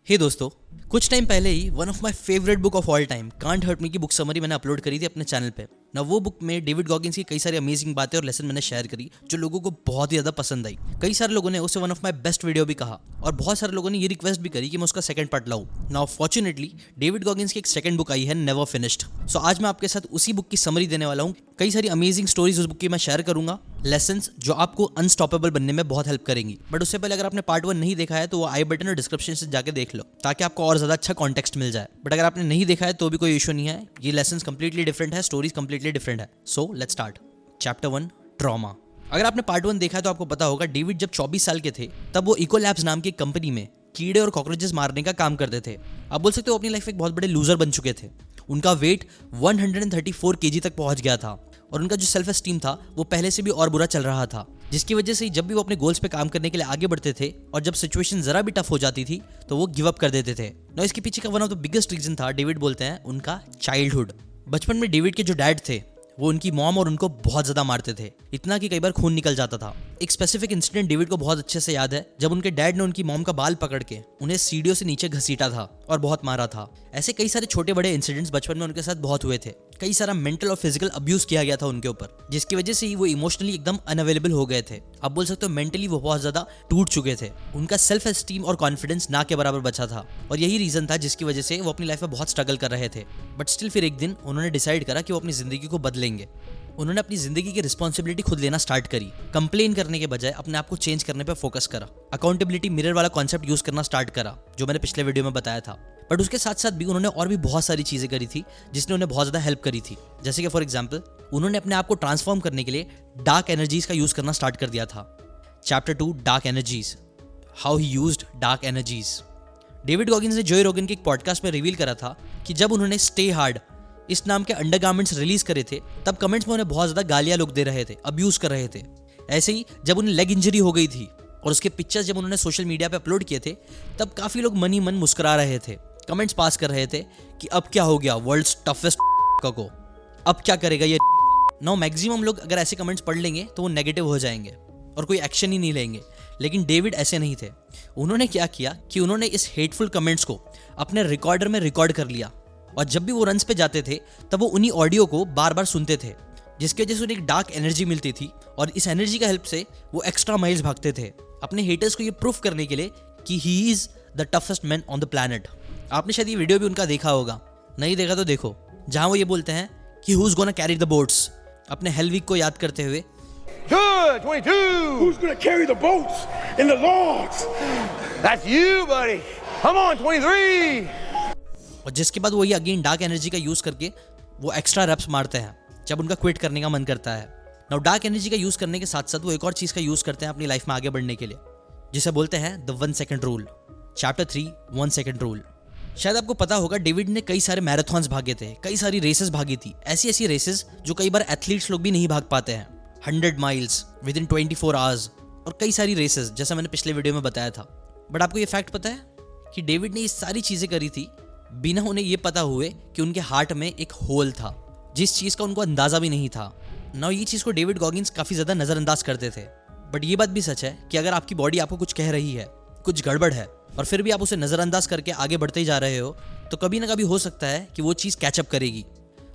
दोस्तों, कुछ टाइम पहले ही one of my favourite book of all time Can't Hurt Me की बुक समरी मैंने अपलोड करी थी अपने चैनल पे। ना वो बुक में डेविड गॉगिंस की कई सारी अमेजिंग बातें और लेसन मैंने शेयर करी जो लोगों को बहुत ही ज्यादा पसंद आई। कई सारे लोगों ने उसे one of my best video भी कहा और बहुत सारे लोगों ने ये रिक्वेस्ट भी करी कि मैं उसका सेकंड पार्ट लाऊं। नाउ फॉर्चुनेटली डेविड गॉगिंस की एक सेकंड बुक आई है, नेवर फिनिश्ड। सो आज मैं आपके साथ उसी बुक की समरी देने वाला हूँ। कई सारी अमेजिंग स्टोरीज उस बुक की मैं शेयर करूंगा, लेसन्स जो आपको अनस्टॉपेबल बनने में बहुत हेल्प करेंगी। बट उससे पहले अगर आपने पार्ट 1 नहीं देखा है तो वो आई बटन और डिस्क्रिप्शन से जाके देख लो ताकि आपको और ज्यादा अच्छा कॉन्टेक्स्ट मिल जाए। बट अगर आपने नहीं देखा है तो भी कोई इशू नहीं है, ये लेसन्स कंप्लीटली डिफरेंट है, स्टोरीज कंप्लीटली डिफरेंट है। So let's start. Chapter 1, trauma. अगर आपने पार्ट 1 देखा है तो आपको पता होगा डेविड जब 24 साल के थे तब वो इकोलैब्स नाम की एक कंपनी में कीड़े और कॉकरोचेस मारने का काम करते थे। आप बोल सकते हो अपनी लाइफ में एक बहुत बड़े लूजर बन चुके थे। उनका वेट 134 kg तक पहुंच गया था और उनका जो सेल्फ एस्टीम था वो पहले से भी और बुरा चल रहा था, जिसकी वजह से जब भी वो अपने गोल्स पे काम करने के लिए आगे बढ़ते थे और जब सिचुएशन जरा भी टफ हो जाती थी तो वो गिव अप कर देते थे। ना इसके पीछे का one of the biggest reason था, डेविड बोलते हैं, उनका चाइल्डहुड। बचपन में डेविड के जो डैड थे वो उनकी मॉम और उनको बहुत ज्यादा मारते थे, इतना कि कई बार खून निकल जाता था। एक स्पेसिफिक इंसिडेंट डेविड को बहुत अच्छे से याद है जब उनके डैड ने उनकी मॉम का बाल पकड़ के उन्हें सीढ़ियों से नीचे घसीटा था और बहुत मारा था। ऐसे कई सारे छोटे बड़े इंसिडेंट्स बचपन में उनके साथ बहुत हुए थे। कई सारा मेंटल और फिजिकल अब्यूज किया गया था उनके ऊपर, जिसकी वजह से ही वो इमोशनली एकदम अनअवेलेबल हो गए थे। आप बोल सकते हो मेंटली वो बहुत ज्यादा टूट चुके थे। उनका सेल्फ एस्टीम और कॉन्फिडेंस ना के बराबर बचा था और यही रीजन था जिसकी वजह से वो अपनी लाइफ में बहुत स्ट्रगल कर रहे थे। बट स्टिल फिर एक दिन उन्होंने डिसाइड करा कि वो अपनी जिंदगी को बदलेंगे। उन्होंने अपनी जिंदगी की रिस्पॉन्सिबिलिटी खुद लेना स्टार्ट करी। कंप्लेन करने के बजाय अपने आप को चेंज करने पर फोकस करा। अकाउंटेबिलिटी मिरर वाला कॉन्सेप्ट यूज करना स्टार्ट करा जो मैंने पिछले वीडियो में बताया था। बट उसके साथ साथ भी उन्होंने और भी बहुत सारी चीजें करी थी जिसने उन्हें बहुत ज्यादा हेल्प करी थी। जैसे कि फॉर एग्जाम्पल उन्होंने अपने आप को ट्रांसफॉर्म करने के लिए डार्क एनर्जीज का यूज करना स्टार्ट कर दिया था। Chapter 2, dark energies, how he used dark energies. David Goggins ने जोए रोगन के एक पॉडकास्ट में रिवील करा था कि जब उन्होंने स्टे हार्ड इस नाम के अंडरगारमेंट्स रिलीज करे थे तब कमेंट्स में उन्हें बहुत ज्यादा गालियां लोग दे रहे थे, अब्यूज कर रहे थे। ऐसे ही जब उन्हें लेग इंजरी हो गई थी और उसके पिक्चर्स जब उन्होंने सोशल मीडिया पे अपलोड किए थे तब काफी लोग मन ही मन मुस्कुरा रहे थे, कमेंट्स पास कर रहे थे कि अब क्या हो गया वर्ल्ड्स टफेस्ट को, अब क्या करेगा ये। नो मैक्सिमम लोग अगर ऐसे कमेंट्स पढ़ लेंगे तो वो नेगेटिव हो जाएंगे और कोई एक्शन ही नहीं लेंगे। लेकिन डेविड ऐसे नहीं थे। उन्होंने क्या किया कि उन्होंने इस हेटफुल कमेंट्स को अपने रिकॉर्डर में रिकॉर्ड कर लिया और जब भी वो रन्स पे जाते थे तब वो उन्हीं ऑडियो को बार बार सुनते थे, जिसकी वजह से उन्हें एक डार्क एनर्जी मिलती थी और इस एनर्जी का हेल्प से वो एक्स्ट्रा माइल्स भागते थे अपने हेटर्स को ये प्रूफ करने के लिए कि he is the toughest man on the planet. आपने शायद ये वीडियो भी उनका देखा होगा, नहीं देखा तो देखो, जहां वो ये बोलते हैं कि who is gonna carry the boats, अपने हेल वीक को याद करते हुए। Good, 22. Who's gonna carry the boats and the logs? That's you, buddy. Come on, 23. और जिसके बाद वो ये अगेन डार्क एनर्जी का यूज करके वो एक्स्ट्रा रैप्स मारते हैं जब उनका क्विट करने का मन करता है। नाउ डार्क एनर्जी का यूज करने के साथ साथ वो एक और चीज का यूज करते हैं अपनी लाइफ में आगे बढ़ने के लिए, जिसे बोलते हैं the 1 second rule. Chapter 3, 1 second rule. शायद आपको पता होगा डेविड ने कई सारे मैराथन्स भागे थे, कई सारी रेसेस भागी थी, ऐसी रेसेस जो कई बार एथलीट्स लोग भी नहीं भाग पाते हैं। 100 miles विद इन 24 hours और कई सारी रेसेस जैसा मैंने पिछले वीडियो में बताया था। बट आपको ये फैक्ट पता है कि डेविड ने ये सारी चीजें करी थी बिना उन्हें ये पता हुए कि उनके हार्ट में एक होल था, जिस चीज का उनको अंदाजा भी नहीं था। ना ये चीज को डेविड गॉगिंस काफी ज्यादा नजरअंदाज करते थे। बट ये बात भी सच है कि अगर आपकी बॉडी आपको कुछ कह रही है, कुछ गड़बड़ है और फिर भी आप उसे नजरअंदाज करके आगे बढ़ते ही जा रहे हो तो कभी ना कभी हो सकता है कि वो चीज कैचअप करेगी।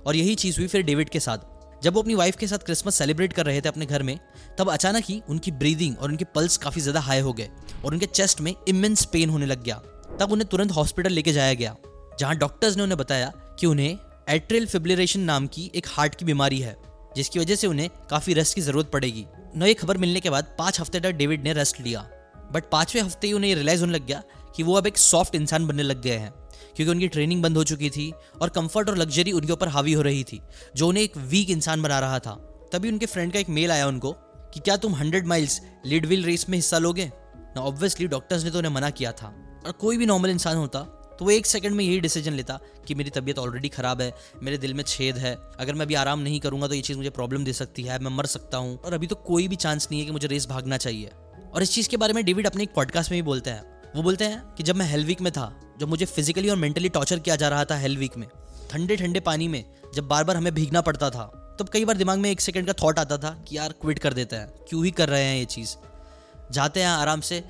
और यही चीज हुई फिर डेविड के साथ। जब वो अपनी वाइफ के साथ क्रिसमस सेलिब्रेट कर रहे थे अपने घर में तब अचानक ही उनकी ब्रीदिंग और उनके पल्स काफी ज्यादा हाई हो गए और उनके चेस्ट में इमेंस पेन होने लग गया। तब उन्हें तुरंत हॉस्पिटल लेके जाया गया जहां डॉक्टर्स ने उन्हें बताया कि उन्हें एट्रियल फिब्रिलेशन नाम की एक हार्ट की बीमारी है, जिसकी वजह से उन्हें काफी रेस्ट की जरूरत पड़ेगी। न ये खबर मिलने के बाद 5 हफ्ते तक डेविड ने रेस्ट लिया। बट 5वें हफ्ते ही उन्हें रियलाइज होने लग गया कि वो अब एक सॉफ्ट इंसान बनने लग गए हैं, क्योंकि उनकी ट्रेनिंग बंद हो चुकी थी और कंफर्ट और लग्जरी उनके ऊपर हावी हो रही थी जो उन्हें एक वीक इंसान बना रहा था। तभी उनके फ्रेंड का एक मेल आया उनको कि क्या तुम 100 miles लीडविल रेस में हिस्सा लोगे। ना ऑब्वियसली डॉक्टर्स ने तो उन्हें मना किया था और कोई भी नॉर्मल इंसान होता तो वो 1 सेकंड में यही डिसीजन लेता कि मेरी तबीयत ऑलरेडी खराब है, मेरे दिल में छेद है, अगर मैं अभी आराम नहीं करूंगा तो ये चीज़ मुझे प्रॉब्लम दे सकती है, मैं मर सकता हूँ और अभी तो कोई भी चांस नहीं है कि मुझे रेस भागना चाहिए। और इस चीज़ के बारे में डेविड अपने एक पॉडकास्ट में भी बोलते हैं। वो बोलते हैं कि जब मैं हेल वीक में था, जब मुझे फिजिकली और मेंटली टॉर्चर किया जा रहा था हेल वीक में, ठंडे ठंडे पानी में जब बार बार हमें भीगना पड़ता था, तब कई बार दिमाग में 1 सेकंड का थॉट आता था कि यार क्विट कर देते हैं, क्यों ही कर रहे हैं ये चीज़। जाते हैं आराम से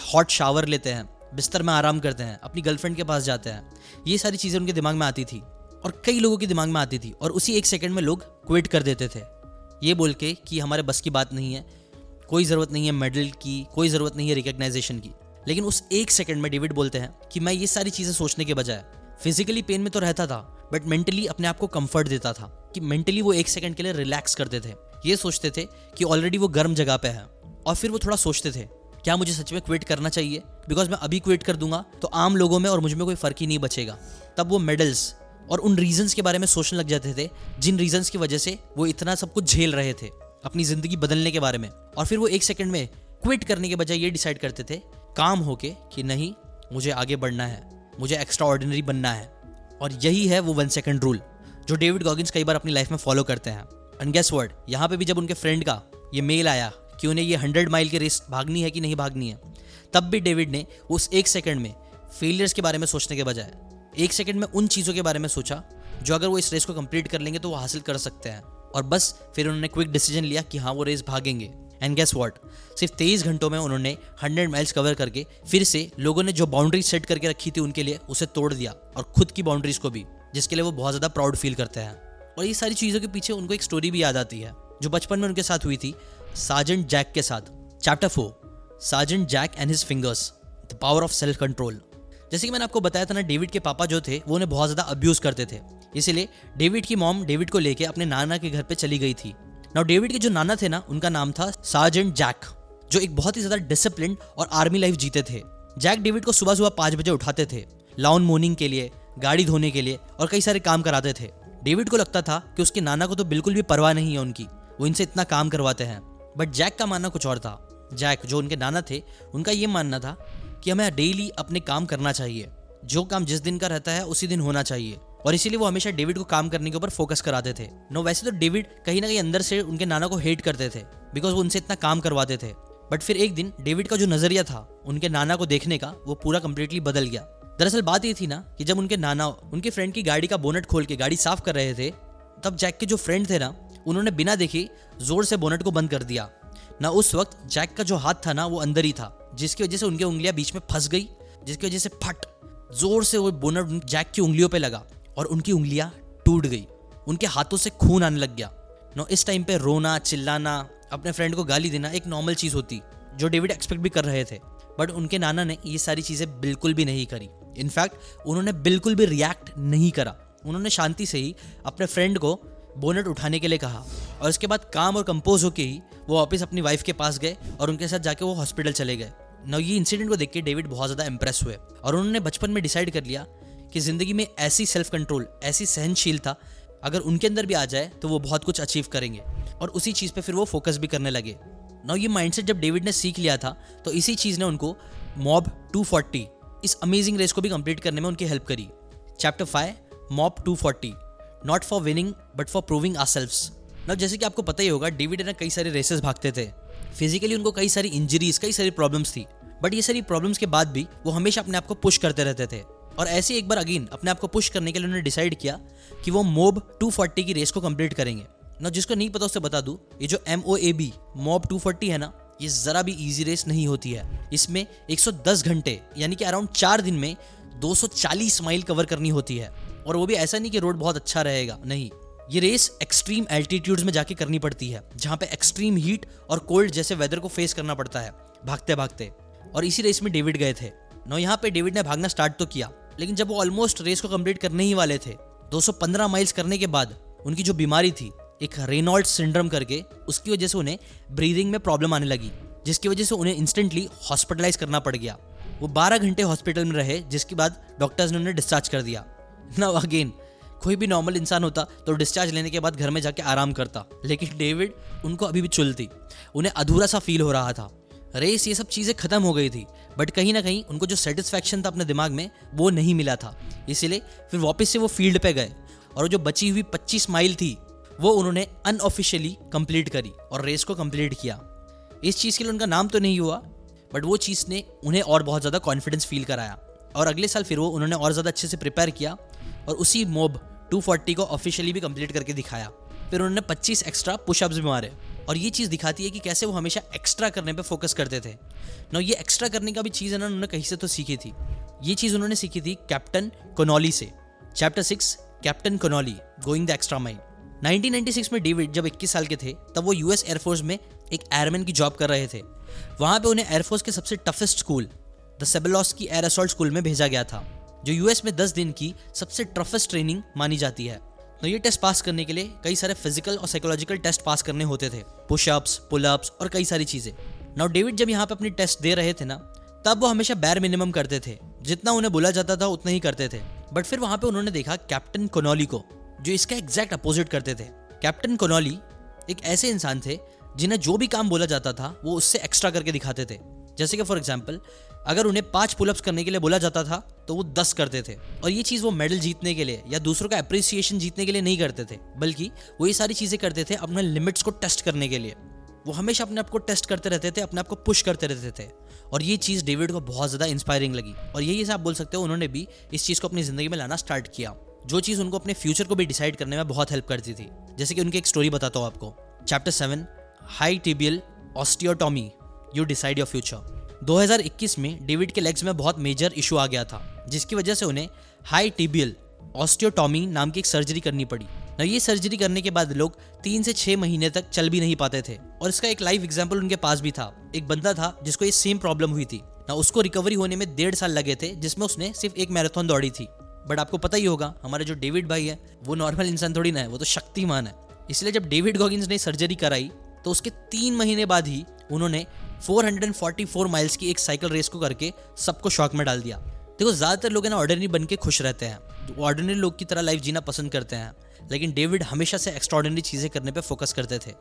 हॉट शावर लेते हैं, बिस्तर में आराम करते हैं, अपनी गर्लफ्रेंड के पास जाते हैं। ये सारी चीज़ें उनके दिमाग में आती थी और कई लोगों के दिमाग में आती थी, और उसी एक सेकंड में लोग क्विट कर देते थे, ये बोल के कि हमारे बस की बात नहीं है, कोई ज़रूरत नहीं है मेडल की, कोई ज़रूरत नहीं है रिकग्नाइजेशन की। लेकिन उस एक सेकंड में डेविड बोलते हैं कि मैं ये सारी चीज़ें सोचने के बजाय फिजिकली पेन में तो रहता था, बट मेंटली अपने आप को कंफर्ट देता था, कि मेंटली वो एक सेकंड के लिए रिलैक्स करते थे। ये सोचते थे कि ऑलरेडी वो गर्म जगह पे है, और फिर वो थोड़ा सोचते थे क्या मुझे सच में क्विट करना चाहिए, बिकॉज मैं अभी क्विट कर दूंगा तो आम लोगों में और मुझ में कोई फ़र्क ही नहीं बचेगा। तब वो मेडल्स और उन रीजंस के बारे में सोचने लग जाते थे, जिन रीजंस की वजह से वो इतना सब कुछ झेल रहे थे अपनी ज़िंदगी बदलने के बारे में। और फिर वो एक सेकंड में क्विट करने के बजाय ये डिसाइड करते थे काम होके कि नहीं, मुझे आगे बढ़ना है, मुझे एक्स्ट्रा ऑर्डिनरी बनना है। और यही है वो 1 सेकंड रूल जो डेविड गॉगिंस कई बार अपनी लाइफ में फॉलो करते हैं। एंड गेस व्हाट, यहाँ पे भी जब उनके फ्रेंड का ये मेल आया कि उन्हें ये 100 माइल की रेस भागनी है कि नहीं भागनी है, तब भी डेविड ने उस एक सेकंड में फेलियर्स के बारे में सोचने के बजाय एक सेकंड में उन चीज़ों के बारे में सोचा जो अगर वो इस रेस को कंप्लीट कर लेंगे तो वो हासिल कर सकते हैं। और बस फिर उन्होंने क्विक डिसीजन लिया कि हाँ, वो रेस भागेंगे। एंड गेस व्हाट, सिर्फ 23 घंटों में उन्होंने 100 माइल्स कवर करके फिर से लोगों ने जो बाउंड्री सेट करके रखी थी उनके लिए, उसे तोड़ दिया, और खुद की बाउंड्रीज को भी, जिसके लिए वो बहुत ज़्यादा प्राउड फील करते हैं। और ये सारी चीज़ों के पीछे उनको एक स्टोरी भी याद आती है जो बचपन में उनके साथ हुई थी सार्जेंट जैक के साथ। Chapter 4, sergeant Jack and his fingers, the power of self control. जैसे कि मैंने आपको बताया था ना, डेविड के पापा जो थे वो उन्हें बहुत ज़्यादा अब्यूज़ करते थे, इसीलिए डेविड की मॉम डेविड को लेके अपने नाना के घर पे चली गई थी। नाउ डेविड के जो नाना थे ना, उनका नाम था सार्जेंट जैक, जो एक बहुत ही ज़्यादा डिसिप्लिन और आर्मी लाइफ जीते थे। जैक डेविड को सुबह सुबह 5 बजे उठाते थे, लॉन मोर्निंग के लिए, गाड़ी धोने के लिए और कई सारे काम कराते थे। डेविड को लगता था कि उसके नाना को तो बिल्कुल भी परवाह नहीं है उनकी, वो इनसे इतना काम करवाते हैं। बट जैक का मानना कुछ और था। जैक जो उनके नाना थे, उनका ये मानना था कि हमें डेली अपने काम करना चाहिए, जो काम जिस दिन का रहता है उसी दिन होना चाहिए, और इसीलिए वो हमेशा डेविड को काम करने के ऊपर फोकस कराते थे। नो, वैसे तो डेविड कहीं ना कहीं अंदर से उनके नाना को हेट करते थे बिकॉज वो उनसे इतना काम करवाते थे। बट फिर एक दिन डेविड का जो नजरिया था उनके नाना को देखने का, वो पूरा कंप्लीटली बदल गया। दरअसल बात ये थी ना कि जब उनके नाना उनके फ्रेंड की गाड़ी का बोनट खोल के गाड़ी साफ कर रहे थे, तब जैक के जो फ्रेंड थे ना, उन्होंने बिना देखे जोर से बोनट को बंद कर दिया ना। उस वक्त जैक का जो हाथ था ना, वो अंदर ही था, जिसकी वजह से उनकी उंगलियां बीच में फंस गई, जिसकी वजह से फट जोर से वो बोनट जैक की उंगलियों पे लगा और उनकी उंगलियां टूट गई, उनके हाथों से खून आने लग गया। नो, इस टाइम पे रोना, चिल्लाना, अपने फ्रेंड को गाली देना एक नॉर्मल चीज़ होती, जो डेविड एक्सपेक्ट भी कर रहे थे। बट उनके नाना ने ये सारी चीज़ें बिल्कुल भी नहीं करी। इनफैक्ट उन्होंने बिल्कुल भी रिएक्ट नहीं करा। उन्होंने शांति से ही अपने फ्रेंड को बोनट उठाने के लिए कहा, और इसके बाद काम और कंपोज होके ही वो वापस अपनी वाइफ के पास गए और उनके साथ जाके वो हॉस्पिटल चले गए। ना, ये इंसिडेंट को देख के डेविड बहुत ज़्यादा इंप्रेस हुए, और उन्होंने बचपन में डिसाइड कर लिया कि ज़िंदगी में ऐसी सेल्फ कंट्रोल, ऐसी सहनशीलता अगर उनके अंदर भी आ जाए तो वो बहुत कुछ अचीव करेंगे, और उसी चीज़ पे फिर वो फोकस भी करने लगे। ना, ये माइंडसेट जब डेविड ने सीख लिया था, तो इसी चीज़ ने उनको मॉब 240 इस अमेजिंग रेस को भी कंप्लीट करने में उनकी हेल्प करी। Chapter 5, mob 240, not for winning but for proving ourselves. ना, जैसे कि आपको पता ही होगा, डेविड ने कई सारे रेसेस भागते थे। फिजिकली उनको कई सारी इंजरीज, कई सारी प्रॉब्लम्स थी, बट ये सारी प्रॉब्लम्स के बाद भी वो हमेशा अपने आप को पुश करते रहते थे। और ऐसे एक बार अगेन अपने आप को पुश करने के लिए उन्होंने डिसाइड किया कि वो मॉब 240 की रेस को कंप्लीट करेंगे। ना, जिसको नहीं पता उससे बता दूं, ये जो MOAB मॉब 240 है ना, ये ज़रा भी इजी रेस नहीं होती है। इसमें 110 घंटे यानी कि अराउंड 4 दिन में 240 माइल कवर करनी होती है, और वो भी ऐसा नहीं कि रोड बहुत अच्छा रहेगा, नहीं, ये रेस एक्सट्रीम एल्टीट्यूड्स में जाके करनी पड़ती है, जहाँ पे एक्सट्रीम हीट और कोल्ड जैसे वेदर को फेस करना पड़ता है भागते भागते। और इसी रेस में डेविड गए थे। नो, यहाँ पे डेविड ने भागना स्टार्ट तो किया, लेकिन जब वो ऑलमोस्ट रेस को कंप्लीट करने ही वाले थे, 215 माइल्स करने के बाद उनकी जो बीमारी थी, एक रेनॉल्ड्स सिंड्रोम करके, उसकी वजह से उन्हें ब्रीदिंग में प्रॉब्लम आने लगी, जिसकी वजह से उन्हें इंस्टेंटली हॉस्पिटलाइज करना पड़ गया। वो 12 घंटे हॉस्पिटल में रहे, जिसके बाद डॉक्टर्स ने उन्हें डिस्चार्ज कर दिया। ना, अगेन कोई भी नॉर्मल इंसान होता तो डिस्चार्ज लेने के बाद घर में जाके आराम करता, लेकिन डेविड, उनको अभी भी चुल थी, उन्हें अधूरा सा फील हो रहा था। रेस, ये सब चीज़ें खत्म हो गई थी, बट कहीं ना कहीं उनको जो सेटिस्फैक्शन था अपने दिमाग में, वो नहीं मिला था। इसीलिए फिर वापस से वो फील्ड पे गए, और जो बची हुई 25 माइल थी वो उन्होंने अनऑफिशियली कंप्लीट करी और रेस को कंप्लीट किया। इस चीज़ के लिए उनका नाम तो नहीं हुआ, बट वो चीज़ ने उन्हें और बहुत ज़्यादा कॉन्फिडेंस फील कराया, और अगले साल फिर वो उन्होंने और ज़्यादा अच्छे से प्रिपेयर किया और उसी मॉब 240 को ऑफिशियली भी कंप्लीट करके दिखाया। फिर उन्होंने 25 एक्स्ट्रा पुशअप्स भी मारे। और ये चीज़ दिखाती है कि कैसे वो हमेशा एक्स्ट्रा करने पे फोकस करते थे ना। ये एक्स्ट्रा करने का भी चीज़ है ना, उन्होंने कहीं से तो सीखी थी। ये चीज़ उन्होंने सीखी थी कैप्टन कॉनॉली से। Chapter 6 captain Connolly going the extra mile. 1996 में डेविड जब 21 साल के थे तब वो यूएस एयरफोर्स में एक एयरमैन की जॉब कर रहे थे। वहाँ पे उन्हें एयरफोर्स के सबसे toughest school the Sabalauski air assault school में भेजा गया था, जो यूएस में 10 दिन की सबसे टफेस्ट ट्रेनिंग मानी जाती है। तो ये टेस्ट पास करने के लिए कई सारे फिजिकल और साइकोलॉजिकल टेस्ट पास करने होते थे, पुशअप्स, पुलअप्स और कई सारी चीज़ें। नाउ डेविड जब यहाँ पे अपनी टेस्ट दे रहे थे ना, तब वो हमेशा बैर मिनिमम करते थे, जितना उन्हें बोला जाता था उतना ही करते थे। बट फिर वहाँ पे उन्होंने देखा कैप्टन कॉनॉली को, जो इसका एग्जैक्ट अपोजिट करते थे। कैप्टन कॉनॉली एक ऐसे इंसान थे जिन्हें जो भी काम बोला जाता था वो उससे एक्स्ट्रा करके दिखाते थे। जैसे कि फॉर एग्जांपल, अगर उन्हें 5 पुलअप्स करने के लिए बोला जाता था तो वो 10 करते थे। और ये चीज़ वो मेडल जीतने के लिए या दूसरों का अप्रिसिएशन जीतने के लिए नहीं करते थे, बल्कि वो ये सारी चीज़ें करते थे अपने लिमिट्स को टेस्ट करने के लिए। वो हमेशा अपने आप को टेस्ट करते रहते थे, अपने आप को पुश करते रहते थे। और ये चीज़ डेविड को बहुत ज़्यादा इंस्पायरिंग लगी। और यही से आप बोल सकते हो उन्होंने भी इस चीज़ को अपनी ज़िंदगी में लाना स्टार्ट किया, जो चीज़ उनको अपने फ्यूचर को भी डिसाइड करने में बहुत हेल्प करती थी। जैसे कि उनकी एक स्टोरी बताता हूँ आपको। Chapter 7 high tibial osteotomy, you decide your future. 2021 में डेविड के लेग्स में बहुत मेजर इशू आ गया था, जिसकी वजह से उन्हें हाई टिबियल ऑस्टियोटॉमी नाम की एक सर्जरी करनी पड़ी ना। ये सर्जरी करने के बाद लोग 3 से 6 महीने तक चल भी नहीं पाते थे। और इसका एक लाइव एग्जांपल उनके पास भी था। एक बंदा था जिसको ये सेम प्रॉब्लम हुई थी ना, उसको रिकवरी होने में 1.5 साल लगे थे, जिसमें उसने सिर्फ एक मैराथन दौड़ी थी। बट आपको पता ही होगा, हमारे जो डेविड भाई है वो नॉर्मल इंसान थोड़ी ना है, वो तो शक्तिमान है। इसलिए जब डेविड गॉगिंस ने सर्जरी कराई तो उसके 3 महीने बाद ही उन्होंने 444 माइल्स की एक साइकिल रेस को करके सबको शॉक में डाल दिया। देखो, ज़्यादातर लोग ना ऑर्डिनरी बन के खुश रहते हैं, वो ऑर्डिनरी लोग की तरह लाइफ जीना पसंद करते हैं, लेकिन डेविड हमेशा से एक्स्ट्राऑर्डिनरी चीज़ें करने पे फोकस करते थे।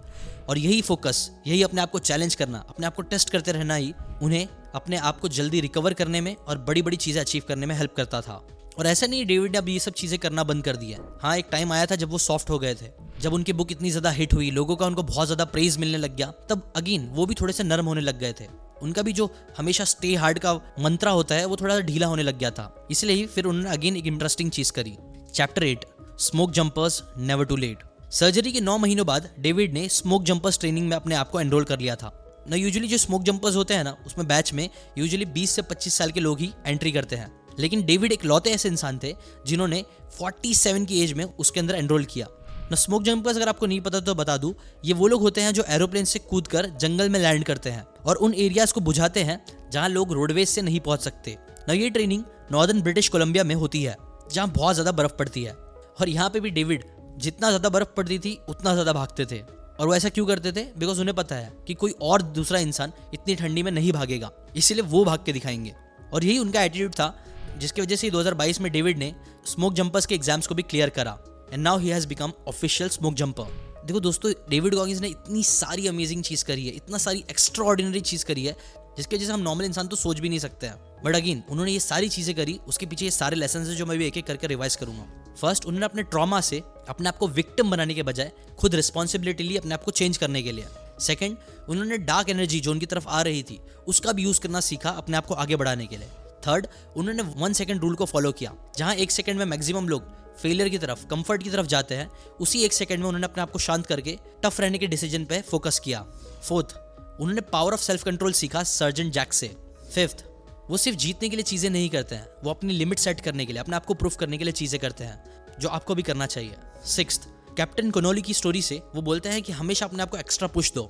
और यही फोकस, यही अपने आप को चैलेंज करना, अपने आप को टेस्ट करते रहना ही उन्हें अपने आप को जल्दी रिकवर करने में और बड़ी बड़ी चीज़ें अचीव करने में हेल्प करता था। और ऐसा नहीं डेविड ने अब ये सब चीज़ें करना बंद कर दिया। हाँ, एक टाइम आया था जब वो सॉफ्ट हो गए थे, जब उनकी बुक इतनी ज़्यादा हिट हुई, लोगों का उनको बहुत ज़्यादा प्रेज मिलने लग गया, तब अगेन वो भी थोड़े से नरम होने लग गए थे। उनका भी जो हमेशा स्टे हार्ड का मंत्रा होता है वो थोड़ा सा ढीला होने लग गया था। इसलिए ही फिर उन्होंने अगेन एक इंटरेस्टिंग चीज़ करी। Chapter 8 smoke jumpers never too late. Surgery के 9 महीनों बाद डेविड ने स्मोक जंपर्स ट्रेनिंग में अपने आप को एनरोल कर लिया था ना। यूजुअली जो स्मोक जंपर्स होते हैं ना, उसमें बैच में यूजुअली 20 से 25 साल के लोग ही एंट्री करते हैं, लेकिन डेविड एक लौते ऐसे इंसान थे जिन्होंने 47 की एज में उसके अंदर एनरोल किया ना। स्मोक जंपर्स अगर आपको नहीं पता तो बता दूं, ये वो लोग होते हैं जो एरोप्लेन से कूदकर जंगल में लैंड करते हैं और उन एरियाज को बुझाते हैं जहां लोग रोडवेज से नहीं पहुंच सकते ना। ये ट्रेनिंग नॉर्दर्न ब्रिटिश कोलंबिया में होती है, जहां बहुत ज़्यादा बर्फ पड़ती है। और यहाँ पे भी डेविड जितना ज़्यादा बर्फ पड़ती थी उतना ज़्यादा भागते थे। और वो ऐसा क्यों करते थे? बिकॉज उन्हें पता है कि कोई और दूसरा इंसान इतनी ठंडी में नहीं भागेगा, इसीलिए वो भाग के दिखाएंगे। और यही उनका एटीट्यूड था, जिसकी वजह से 2022 में डेविड ने स्मोक जंपर्स के एग्जाम्स को भी क्लियर करा and now he has become official smoke jumper. देखो दोस्तों, डेविड गॉगिंस ने इतनी सारी अमेजिंग चीज़ करी है, इतना सारी एक्स्ट्रा ऑर्डिनरी चीज़ करी है, जिसकी वजह से हम नॉर्मल इंसान तो सोच भी नहीं सकते हैं। बट अगेन उन्होंने ये सारी चीज़ें करी, उसके पीछे ये सारे लेसन है जो मैं भी एक एक करके रिवाइज करूंगा। फर्स्ट, उन्होंने अपने ट्रॉमा से अपने आप को विक्टिम बनाने के बजाय खुद रिस्पॉन्सिबिलिटी ली अपने आप को चेंज करने के लिए। सेकंड, उन्होंने डार्क एनर्जी जो उनकी तरफ आ रही थी उसका भी यूज़ करना सीखा अपने आप को आगे बढ़ाने के लिए। थर्ड, उन्होंने 1 सेकंड रूल को फॉलो किया, जहां 1 सेकंड में मैक्सिमम लोग फेलियर की तरफ, कंफर्ट की तरफ जाते हैं, उसी 1 सेकंड में उन्होंने अपने आप को शांत करके टफ रहने के डिसीजन पे फोकस किया। फोर्थ, उन्होंने पावर ऑफ सेल्फ कंट्रोल सीखा सर्जेंट जैक से। फिफ्थ, वो सिर्फ जीतने के लिए चीज़ें नहीं करते हैं, वो अपनी लिमिट सेट करने के लिए, अपने आप को प्रूफ करने के लिए चीज़ें करते हैं, जो आपको भी करना चाहिए। सिक्स्थ, कैप्टन कॉनॉली की स्टोरी से वो बोलते हैं कि हमेशा अपने आप को एक्स्ट्रा पुश दो।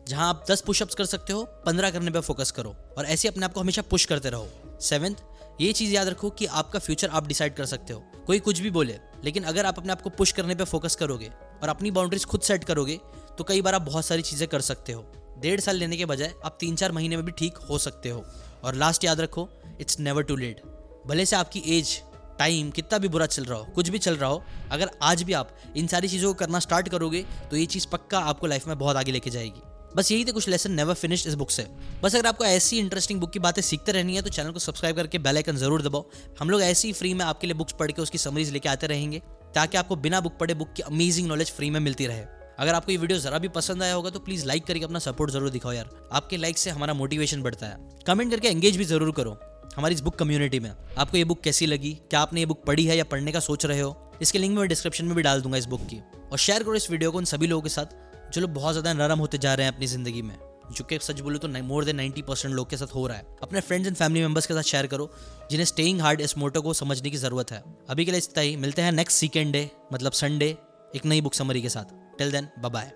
जहां आप 10 पुशअप्स कर सकते हो, 15 करने पे फोकस करो और ऐसे अपने आप को हमेशा पुश करते रहो। सेवेंथ, ये चीज़ याद रखो कि आपका फ्यूचर आप डिसाइड कर सकते हो, कोई कुछ भी बोले, लेकिन अगर आप अपने आप को पुश करने पे फोकस करोगे और अपनी बाउंड्रीज खुद सेट करोगे तो कई बार आप बहुत सारी चीज़ें कर सकते हो। 1.5 साल लेने के बजाय आप 3-4 महीने में भी ठीक हो सकते हो। और लास्ट याद रखो, इट्स नेवर टू लेट। भले से आपकी एज, टाइम कितना भी बुरा चल रहा हो, कुछ भी चल रहा हो, अगर आज भी आप इन सारी चीज़ों को करना स्टार्ट करोगे तो ये चीज़ पक्का आपको लाइफ में बहुत आगे लेके जाएगी। बस यही थे कुछ लेसन नेवर फिनिश्ड इस बुक से। बस अगर आपको ऐसी इंटरेस्टिंग बुक की बातें सीखते रहनी है तो चैनल को सब्सक्राइब करके बेल आइकन जरूर दबाओ। हम लोग ऐसे ही फ्री में आपके लिए बुक्स पढ़ के उसकी समरीज लेके आते रहेंगे, ताकि आपको बिना बुक पढ़े बुक की अमेजिंग नॉलेज फ्री में मिलती रहे। अगर आपको ये वीडियो जरा भी पसंद आया होगा तो प्लीज़ लाइक करके अपना सपोर्ट जरूर दिखाओ यार। आपके लाइक से हमारा मोटिवेशन बढ़ता है। कमेंट करके एंगेज भी जरूर करो हमारी इस बुक कम्युनिटी में। आपको ये बुक कैसी लगी, क्या आपने ये बुक पढ़ी है या पढ़ने का सोच रहे हो? इसके लिंक मैं डिस्क्रिप्शन में भी डाल दूंगा इस बुक की। और शेयर करो इस वीडियो को उन सभी लोगों के साथ जो लोग बहुत ज़्यादा नरम होते जा रहे हैं अपनी ज़िंदगी में, जो कि सच बोलो तो मोर देन 90% लोग के साथ हो रहा है। अपने फ्रेंड्स एंड फैमिली मेंबर्स के साथ शेयर करो जिन्हें स्टेइंग हार्ड इस मोटो को समझने की ज़रूरत है। अभी के लिए इतना ही, मिलते हैं नेक्स्ट वीकेंड डे मतलब संडे एक नई बुक समरी के साथ। Till then bye bye.